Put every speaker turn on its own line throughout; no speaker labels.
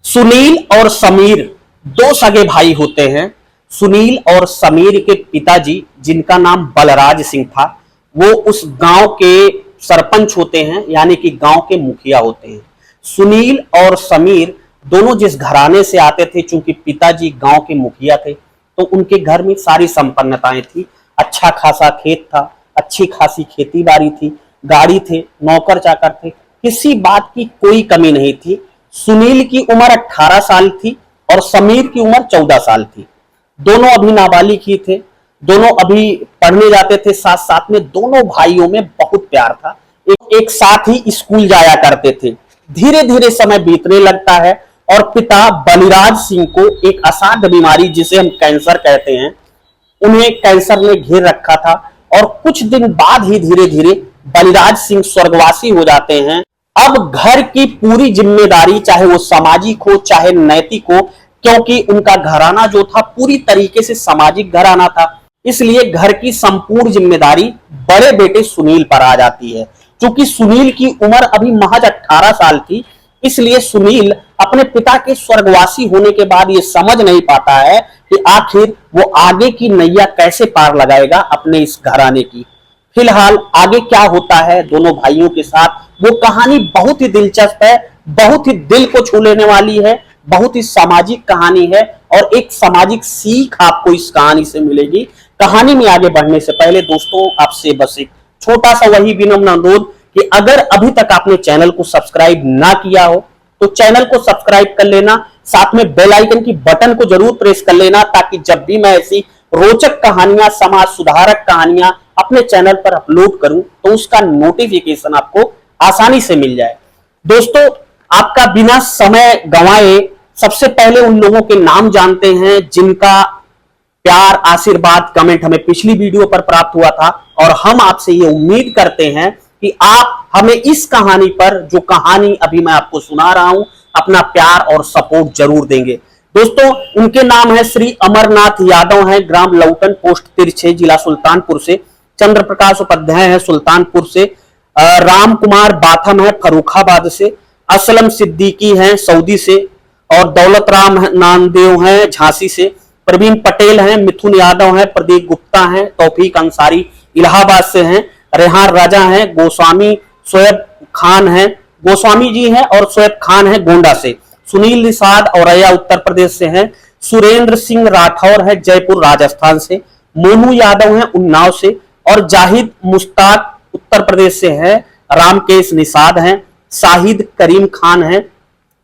सुनील और समीर दो सगे भाई होते हैं। सुनील और समीर के पिताजी, जिनका नाम बलराज सिंह था, वो उस गांव के सरपंच होते हैं, यानी कि गांव के मुखिया होते हैं। सुनील और समीर दोनों जिस घराने से आते थे, चूंकि पिताजी गांव के मुखिया थे, तो उनके घर में सारी संपन्नताएं थी। अच्छा खासा खेत था, अच्छी खासी खेती बाड़ी थी, गाड़ी थे, नौकर चाकर थे, किसी बात की कोई कमी नहीं थी। सुनील की उम्र 18 साल थी और समीर की उम्र 14 साल थी। दोनों अभी नाबालिग ही थे, दोनों अभी पढ़ने जाते थे। साथ साथ में दोनों भाइयों में बहुत प्यार था, एक साथ ही स्कूल जाया करते थे। धीरे धीरे समय बीतने लगता है और पिता बलिराज सिंह को एक असाध्य बीमारी, जिसे हम कैंसर कहते हैं, उन्हें कैंसर ने घेर रखा था और कुछ दिन बाद ही धीरे धीरे बलिराज सिंह स्वर्गवासी हो जाते हैं। अब घर की पूरी जिम्मेदारी, चाहे वो सामाजिक हो चाहे नैतिक हो, क्योंकि उनका घराना जो था पूरी तरीके से सामाजिक घराना था, इसलिए घर की संपूर्ण जिम्मेदारी बड़े बेटे सुनील पर आ जाती है। क्योंकि सुनील की उम्र अभी महज 18 साल थी, इसलिए सुनील अपने पिता के स्वर्गवासी होने के बाद ये समझ नहीं पाता है कि आखिर वो आगे की नैया कैसे पार लगाएगा अपने इस घराने की। फिलहाल आगे क्या होता है दोनों भाइयों के साथ, वो कहानी बहुत ही दिलचस्प है, बहुत ही दिल को छू लेने वाली है, बहुत ही सामाजिक कहानी है और एक सामाजिक सीख आपको इस कहानी से मिलेगी। कहानी में आगे बढ़ने से पहले दोस्तों, आपसे बस एक छोटा सा वही विनम्र अनुरोध कि अगर अभी तक आपने चैनल को सब्सक्राइब ना किया हो तो चैनल को सब्सक्राइब कर लेना, साथ में बेल आइकन की बटन को जरूर प्रेस कर लेना, ताकि जब भी मैं ऐसी रोचक कहानियां, समाज सुधारक कहानियां अपने चैनल पर अपलोड करूं तो उसका नोटिफिकेशन आपको आसानी से मिल जाए। दोस्तों, आपका बिना समय गंवाए सबसे पहले उन लोगों के नाम जानते हैं जिनका प्यार, आशीर्वाद, कमेंट हमें पिछली वीडियो पर प्राप्त हुआ था, और हम आपसे ये उम्मीद करते हैं कि आप हमें इस कहानी पर, जो कहानी अभी मैं आपको सुना रहा हूं, अपना प्यार और सपोर्ट जरूर देंगे। दोस्तों, उनके नाम है श्री अमरनाथ यादव हैं, ग्राम लौटन, पोस्ट तिरछे, जिला सुल्तानपुर से। चंद्र प्रकाश उपाध्याय है सुल्तानपुर से। राम कुमार बाथम है फर्रुखाबाद से। असलम सिद्दीकी हैं सऊदी से। और दौलत राम नामदेव हैं झांसी से। प्रवीण पटेल हैं, मिथुन यादव हैं, प्रदीप गुप्ता हैं, तौफीक अंसारी इलाहाबाद से हैं। रेहान राजा हैं, गोस्वामी शोएब खान हैं, गोस्वामी जी हैं और शोएब खान हैं गोंडा से। सुनील निषाद औरैया उत्तर प्रदेश से हैं। सुरेंद्र सिंह राठौर है जयपुर राजस्थान से। मोनू यादव हैं उन्नाव से। और जाहिद मुश्ताक उत्तर प्रदेश से हैं। रामकेश निषाद हैं। शाहिद करीम खान हैं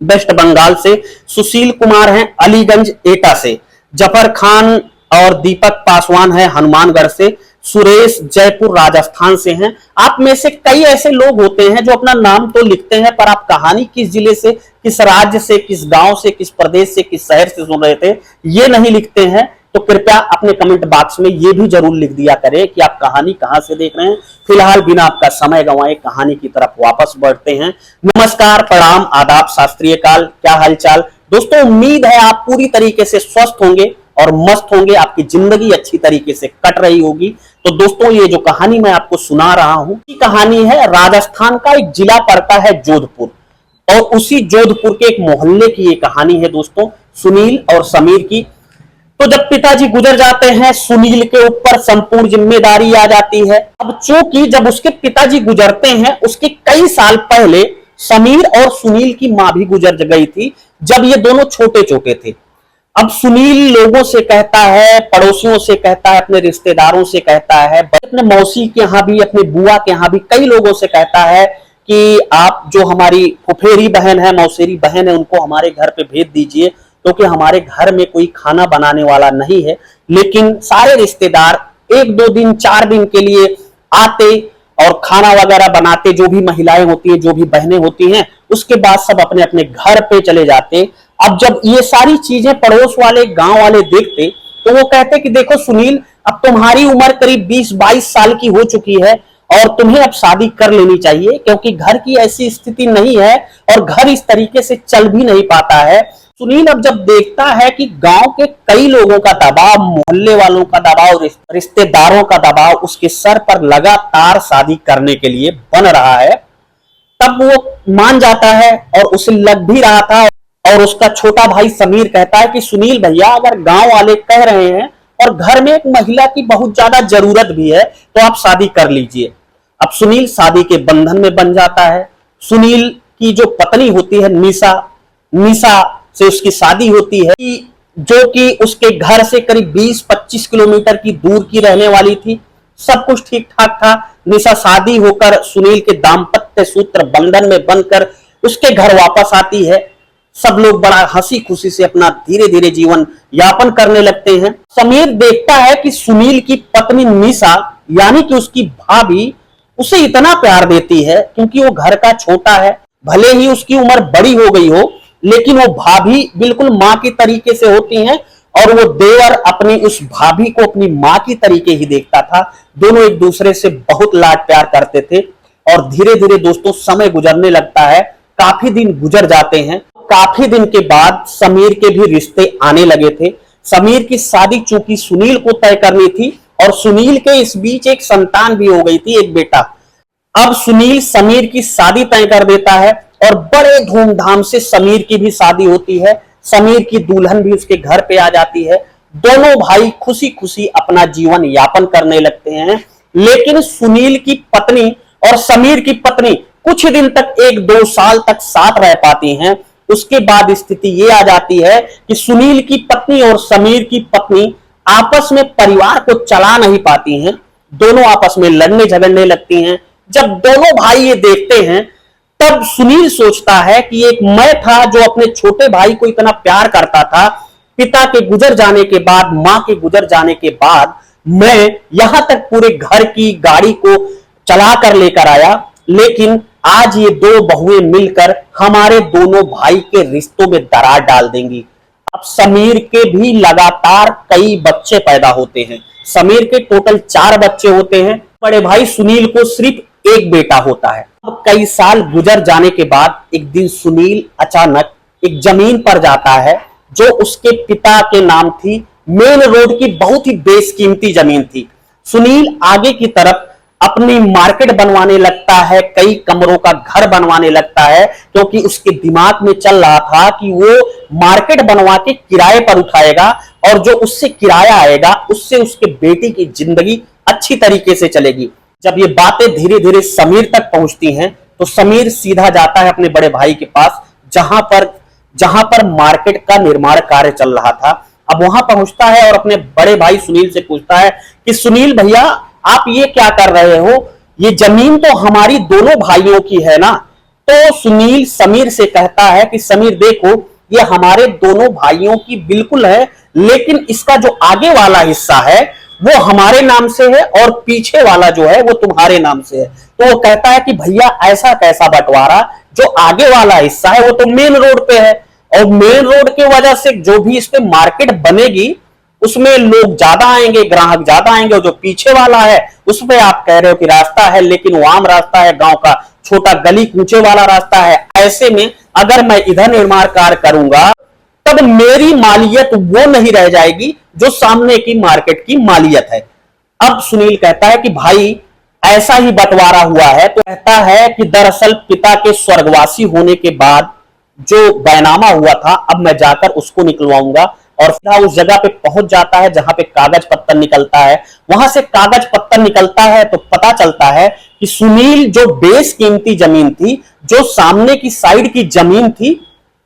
वेस्ट बंगाल से। सुशील कुमार हैं अलीगंज एटा से। जफर खान और दीपक पासवान है हनुमानगढ़ से। सुरेश जयपुर राजस्थान से हैं। आप में से कई ऐसे लोग होते हैं जो अपना नाम तो लिखते हैं, पर आप कहानी किस जिले से, किस राज्य से, किस गांव से, किस प्रदेश से, किस शहर से सुन रहे थे, ये नहीं लिखते हैं। तो कृपया अपने कमेंट बॉक्स में ये भी जरूर लिख दिया करें कि आप कहानी कहां से देख रहे हैं। फिलहाल बिना आपका समय गंवाए कहानी की तरफ वापस बढ़ते हैं। नमस्कार, प्रणाम, आदाब, शास्त्रीय काल, क्या हालचाल दोस्तों। उम्मीद है आप पूरी तरीके से स्वस्थ होंगे और मस्त होंगे, आपकी जिंदगी अच्छी तरीके से कट रही होगी। तो दोस्तों, ये जो कहानी मैं आपको सुना रहा हूं, ये कहानी है राजस्थान का एक जिला पड़ता है जोधपुर, और उसी जोधपुर के एक मोहल्ले की ये कहानी है दोस्तों, सुनील और समीर की। तो जब पिताजी गुजर जाते हैं, सुनील के ऊपर संपूर्ण जिम्मेदारी आ जाती है। अब चूंकि जब उसके पिताजी गुजरते हैं, उसके कई साल पहले समीर और सुनील की मां भी गुजर गई थी, जब ये दोनों छोटे छोटे थे। अब सुनील लोगों से कहता है, पड़ोसियों से कहता है, अपने रिश्तेदारों से कहता है, अपने मौसी के यहाँ भी, अपने बुआ के यहाँ भी कई लोगों से कहता है कि आप जो हमारी फुफेरी बहन है, मौसेरी बहन है, उनको हमारे घर पे भेज दीजिए, क्योंकि हमारे घर में कोई खाना बनाने वाला नहीं है। लेकिन सारे रिश्तेदार 1-2 दिन 4 दिन के लिए आते और खाना वगैरह बनाते, जो भी महिलाएं होती है, जो भी बहनें होती हैं, उसके बाद सब अपने अपने घर पे चले जाते। अब जब ये सारी चीजें पड़ोस वाले, गांव वाले देखते, तो वो कहते कि देखो सुनील, अब तुम्हारी उम्र करीब 20-22 साल की हो चुकी है और तुम्हें अब शादी कर लेनी चाहिए, क्योंकि घर की ऐसी स्थिति नहीं है और घर इस तरीके से चल भी नहीं पाता है। सुनील अब जब देखता है कि गांव के कई लोगों का दबाव, मोहल्ले वालों का दबाव, रिश्तेदारों का दबाव उसके सर पर लगातार शादी करने के लिए बन रहा है, तब वो मान जाता है और उसे लग भी रहा था और उसका छोटा भाई समीर कहता है कि सुनील भैया, अगर गांव वाले कह रहे हैं और घर में एक महिला की बहुत ज्यादा जरूरत भी है तो आप शादी कर लीजिए। अब सुनील शादी के बंधन में बन जाता है। सुनील की जो पत्नी होती है निशा, निशा से उसकी शादी होती है, जो कि उसके घर से करीब 20-25 किलोमीटर की दूर की रहने वाली थी। सब कुछ ठीक ठाक था। निशा शादी होकर सुनील के दाम्पत्य सूत्र बंधन में बनकर उसके घर वापस आती है। सब लोग बड़ा हंसी खुशी से अपना धीरे धीरे जीवन यापन करने लगते हैं। समीर देखता है कि सुनील की पत्नी निशा यानी कि उसकी भाभी उसे इतना प्यार देती है, क्योंकि वो घर का छोटा है। भले ही उसकी उम्र बड़ी हो गई हो, लेकिन वो भाभी बिल्कुल मां की तरीके से होती हैं और वो देवर अपनी उस भाभी को अपनी मां की तरीके ही देखता था। दोनों एक दूसरे से बहुत लाड प्यार करते थे और धीरे धीरे दोस्तों समय गुजरने लगता है। काफी दिन गुजर जाते हैं। काफी दिन के बाद समीर के भी रिश्ते आने लगे थे। समीर की शादी चूंकि सुनील को तय करनी थी और सुनील के इस बीच एक संतान भी हो गई थी, एक बेटा। अब सुनील समीर की शादी तय कर देता है और बड़े धूमधाम से समीर की भी शादी होती है। समीर की दुल्हन भी उसके घर पे आ जाती है। दोनों भाई खुशी खुशी अपना जीवन यापन करने लगते हैं। लेकिन सुनील की पत्नी और समीर की पत्नी कुछ दिन तक, 1-2 साल तक साथ रह पाती हैं। उसके बाद स्थिति ये आ जाती है कि सुनील की पत्नी और समीर की पत्नी आपस में परिवार को चला नहीं पाती हैं। दोनों आपस में लड़ने झगड़ने लगती हैं। जब दोनों भाई ये देखते हैं तब सुनील सोचता है कि एक मैं था जो अपने छोटे भाई को इतना प्यार करता था। पिता के गुजर जाने के बाद, मां के गुजर जाने के बाद मैं यहां तक पूरे घर की गाड़ी को चला कर लेकर आया, लेकिन आज ये दो बहुएं मिलकर हमारे दोनों भाई के रिश्तों में दरार डाल देंगी। अब समीर के भी लगातार कई बच्चे पैदा होते हैं। समीर के टोटल 4 बच्चे होते हैं। बड़े भाई सुनील को सिर्फ एक बेटा होता है। अब कई साल गुजर जाने के बाद एक दिन सुनील अचानक एक जमीन पर जाता है जो उसके पिता के नाम थी। मेन रोड की बहुत ही बेशकीमती जमीन थी। सुनील आगे की तरफ अपनी मार्केट बनवाने लगता है, कई कमरों का घर बनवाने लगता है, क्योंकि उसके दिमाग में चल रहा था कि वो मार्केट बनवा के किराए पर उठाएगा और जो उससे किराया आएगा उससे उसके बेटी की जिंदगी अच्छी तरीके से चलेगी। जब ये बातें धीरे धीरे समीर तक पहुंचती हैं तो समीर सीधा जाता है अपने बड़े भाई के पास, जहां पर मार्केट का निर्माण कार्य चल रहा था। अब वहां पहुंचता है और अपने बड़े भाई सुनील से पूछता है कि सुनील भैया, आप ये क्या कर रहे हो? ये जमीन तो हमारी दोनों भाइयों की है ना? तो सुनील समीर से कहता है कि समीर देखो, ये हमारे दोनों भाइयों की बिल्कुल है, लेकिन इसका जो आगे वाला हिस्सा है वो हमारे नाम से है और पीछे वाला जो है वो तुम्हारे नाम से है। तो वो कहता है कि भैया ऐसा कैसा बंटवारा? जो आगे वाला हिस्सा है वो तो मेन रोड पे है और मेन रोड की वजह से जो भी इस पे मार्केट बनेगी उसमें लोग ज्यादा आएंगे, ग्राहक ज्यादा आएंगे। और जो पीछे वाला है उसमें आप कह रहे हो कि रास्ता है, लेकिन वो आम रास्ता है, गांव का छोटा गली कूचे वाला रास्ता है। ऐसे में अगर मैं इधर निर्माण कार्य करूंगा तब मेरी मालियत वो नहीं रह जाएगी जो सामने की मार्केट की मालियत है। अब सुनील कहता है कि भाई ऐसा ही बंटवारा हुआ है। तो कहता है कि दरअसल पिता के स्वर्गवासी होने के बाद जो बैनामा हुआ था, अब मैं जाकर उसको निकलवाऊंगा। और सीधा उस जगह पे पहुंच जाता है जहां पे कागज पत्तर निकलता है। वहां से कागज पत्तर निकलता है तो पता चलता है कि सुनील जो बेशकीमती जमीन थी, जो सामने की साइड की जमीन थी,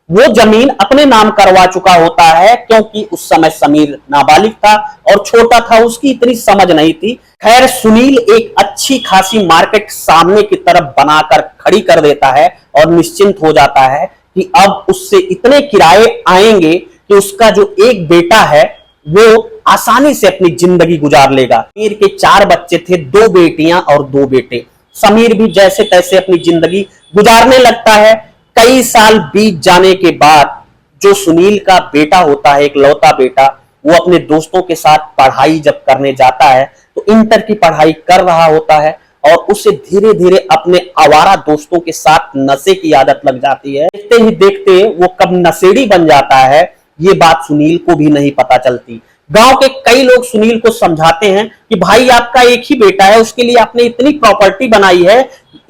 वो जमीन अपने नाम करवा चुका होता है, क्योंकि उस समय समीर नाबालिग था और छोटा था, उसकी इतनी समझ नहीं थी। खैर सुनील एक अच्छी खासी मार्केट सामने की तरफ बनाकर खड़ी कर देता है और निश्चिंत हो जाता है कि अब उससे इतने किराए आएंगे कि उसका जो एक बेटा है वो आसानी से अपनी जिंदगी गुजार लेगा। समीर के 4 बच्चे थे, 2 बेटियां और 2 बेटे। समीर भी जैसे तैसे अपनी जिंदगी गुजारने लगता है। कई साल बीत जाने के बाद जो सुनील का बेटा होता है, एक लौता बेटा, वो अपने दोस्तों के साथ पढ़ाई जब करने जाता है तो इंटर की पढ़ाई कर रहा होता है और उसे धीरे धीरे अपने आवारा दोस्तों के साथ नशे की आदत लग जाती है। देखते ही देखते वो कब नशेड़ी बन जाता है ये बात सुनील को भी नहीं पता चलती। गांव के कई लोग सुनील को समझाते हैं कि भाई आपका एक ही बेटा है, उसके लिए आपने इतनी प्रॉपर्टी बनाई है,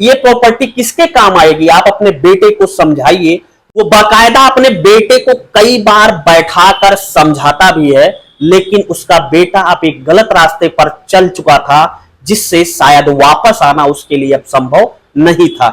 ये प्रॉपर्टी किसके काम आएगी? आप अपने बेटे को समझाइए। वो बाकायदा अपने बेटे को कई बार बैठाकर समझाता भी है, लेकिन उसका बेटा अब एक गलत रास्ते पर चल चुका था, जिससे शायद वापस आना उसके लिए अब संभव नहीं था।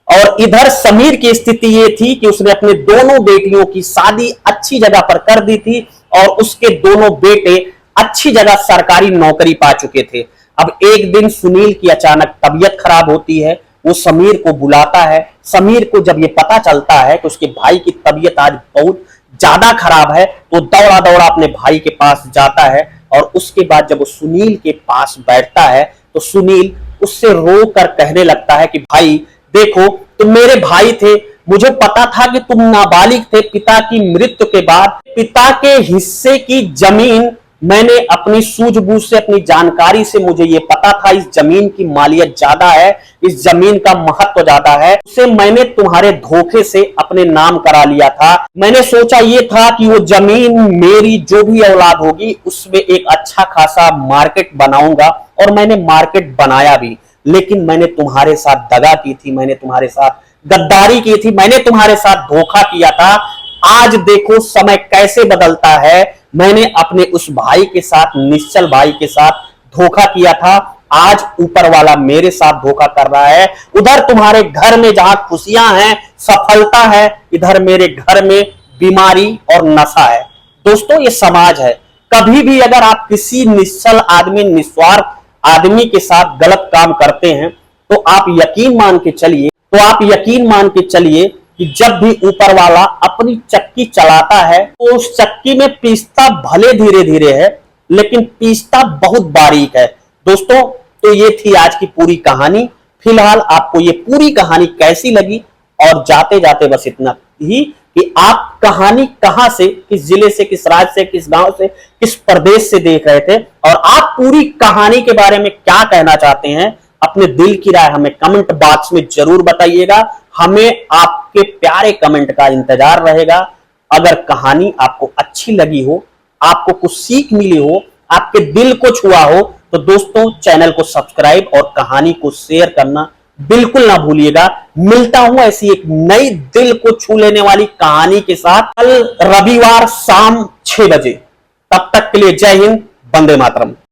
और इधर समीर की स्थिति ये थी कि उसने अपने दोनों बेटियों की शादी अच्छी जगह पर कर दी थी और उसके दोनों बेटे अच्छी जगह सरकारी नौकरी पा चुके थे। अब एक दिन सुनील की अचानक तबीयत खराब होती है, वो समीर को बुलाता है। समीर को जब ये पता चलता है कि उसके भाई की तबीयत आज बहुत ज्यादा खराब है, तो दौड़ा दौड़ा अपने भाई के पास जाता है और उसके बाद जब वो सुनील के पास बैठता है तो सुनील उससे रो कर कहने लगता है कि भाई देखो, तुम मेरे भाई थे, मुझे पता था कि तुम नाबालिग थे। पिता की मृत्यु के बाद पिता के हिस्से की जमीन मैंने अपनी सूझबूझ से, अपनी जानकारी से मुझे यह पता था इस जमीन की मालियत ज्यादा है, इस जमीन का महत्व ज्यादा है, उसे मैंने तुम्हारे धोखे से अपने नाम करा लिया था। मैंने सोचा ये था कि वो जमीन मेरी जो भी औलाद होगी उसमें एक अच्छा खासा मार्केट बनाऊंगा, और मैंने मार्केट बनाया भी। लेकिन मैंने तुम्हारे साथ दगा की थी, मैंने तुम्हारे साथ गद्दारी की थी, मैंने तुम्हारे साथ धोखा किया था। आज देखो समय कैसे बदलता है। मैंने अपने उस भाई के साथ, निश्चल भाई के साथ धोखा किया था, आज ऊपर वाला मेरे साथ धोखा कर रहा है। उधर तुम्हारे घर में जहां खुशियां हैं, सफलता है, इधर मेरे घर में बीमारी और नशा है। दोस्तों, ये समाज है। कभी भी अगर आप किसी निश्चल आदमी, निस्वार्थ आदमी के साथ गलत काम करते हैं तो आप यकीन मान के चलिए कि जब भी ऊपर वाला अपनी चक्की चलाता है तो उस चक्की में पीसता भले धीरे धीरे है, लेकिन पीसता बहुत बारीक है। दोस्तों, तो ये थी आज की पूरी कहानी। फिलहाल आपको ये पूरी कहानी कैसी लगी, और जाते जाते बस इतना ही कि आप कहानी कहां से, किस जिले से, किस राज्य से, किस गांव से, किस प्रदेश से देख रहे थे, और आप पूरी कहानी के बारे में क्या कहना चाहते हैं, अपने दिल की राय हमें कमेंट बॉक्स में जरूर बताइएगा। हमें आपके प्यारे कमेंट का इंतजार रहेगा। अगर कहानी आपको अच्छी लगी हो, आपको कुछ सीख मिली हो, आपके दिल को छुआ हो, तो दोस्तों चैनल को सब्सक्राइब और कहानी को शेयर करना बिल्कुल ना भूलिएगा। मिलता हूं ऐसी एक नई दिल को छू लेने वाली कहानी के साथ कल रविवार शाम 6 बजे। तब तक के लिए जय हिंद, वंदे मातरम।